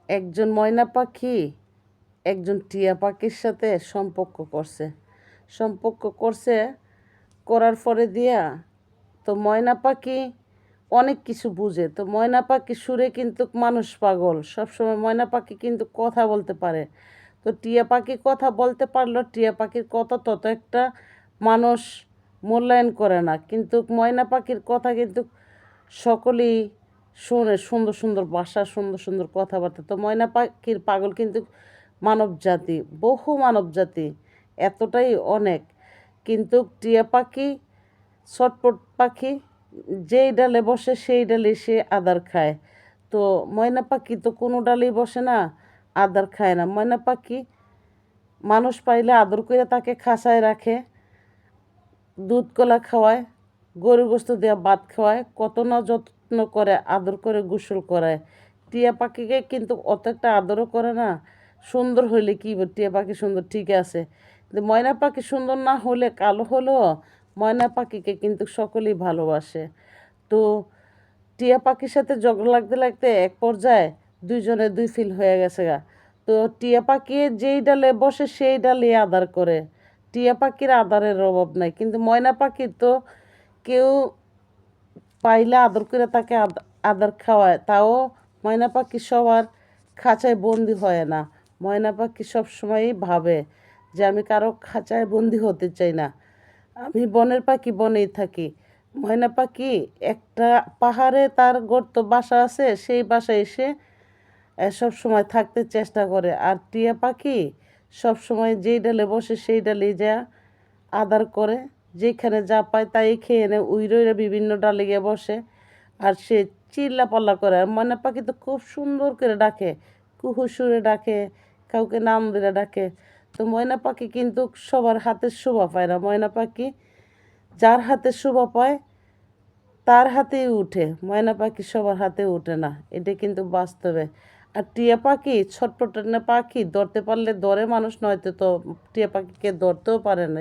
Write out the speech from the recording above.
একজন ময়না পাখি একজন টিয়া পাখির সাথে সম্পর্ক করছে করার পরে দিয়া তো ময়না পাখি অনেক কিছু বুঝে। তো ময়না পাখি সুরে কিন্তু মানুষ পাগল, সবসময় ময়না পাখি কিন্তু কথা বলতে পারে। তো টিয়া পাখি কথা বলতে পারলো, টিয়া পাখির কথা তত একটা মানুষ মূল্যায়ন করে না, কিন্তু ময়না পাখির কথা কিন্তু সকলেই শোনে। সুন্দর সুন্দর ভাষা, সুন্দর সুন্দর কথাবার্তা। তো ময়না পাখির পাগল কিন্তু মানব জাতি, বহু মানব জাতি, এতটাই অনেক। কিন্তু টিয়া পাখি ছটপট পাখি, যেই ডালে বসে সেই ডালে সে আদার খায়। তো ময়না পাখি তো কোনো ডালেই বসে না, আদার খায় না। ময়না পাখি মানুষ পাইলে আদর করে তাকে খাঁচায় রাখে, দুধ কলা খাওয়ায়, গরু গোস্ত দেওয়া ভাত খাওয়ায়, কত না যত্ন করে, আদর করে গোসল করায়। টিয়া পাখিকে কিন্তু অত একটা আদরও করে না। সুন্দর হইলে কি টিয়া পাখি সুন্দর, ঠিক আছে, কিন্তু ময়না পাখি সুন্দর না হলে, কালো হলেও ময়না পাখিকে কিন্তু সকলেই ভালোবাসে। তো টিয়া পাখির সাথে ঝগড়া লাগতে লাগতে এক পর্যায়ে দুইজনে দুই ফিল হয়ে গেছে গা। তো টিয়া পাখি যেই ডালে বসে সেই ডালে আদর করে। টিয়া পাখির আদরের অভাব নাই, কিন্তু ময়না পাখির তো কেউ পাইলে আদর করে তাকে আদর খাওয়ায়। তাও ময়না পাখি সবার খাঁচায় বন্দি হয় না। ময়না পাখি সবসময়ই ভাবে যে আমি কারো খাঁচায় বন্দি হতে চাই না, আমি বনের পাখি বনেই থাকি। ময়না পাখি একটা পাহাড়ে তার গর্ত বাসা আছে, সেই বাসায় এসে সব সময় থাকতে চেষ্টা করে। আর টিয়া পাখি সব সময় যেই ডালে বসে সেই ডালেই যা আদর করে, যেখানে যা পায় তাই খেয়ে নেয়, উইরে উইরে বিভিন্ন ডালে গিয়ে বসে। আর সে চিল্লা পাল্লা করে। আর ময়না পাখি তো খুব সুন্দর করে ডাকে, কুহু সুরে ডাকে, কাউকে নাম ধরে ডাকে। তো ময়না পাখি কিন্তু সবার হাতে শোভা পায় না। ময়না পাখি যার হাতে শোভা পায় তার হাতেই উঠে, ময়না পাখি সবার হাতে উঠে না, এটা কিন্তু বাস্তবে। আর টিয়া পাখি ছটপটানো পাখি, ধরতে পারলে ধরে মানুষ, নয়তো তো টিয়া পাখিকে ধরতেও পারে না।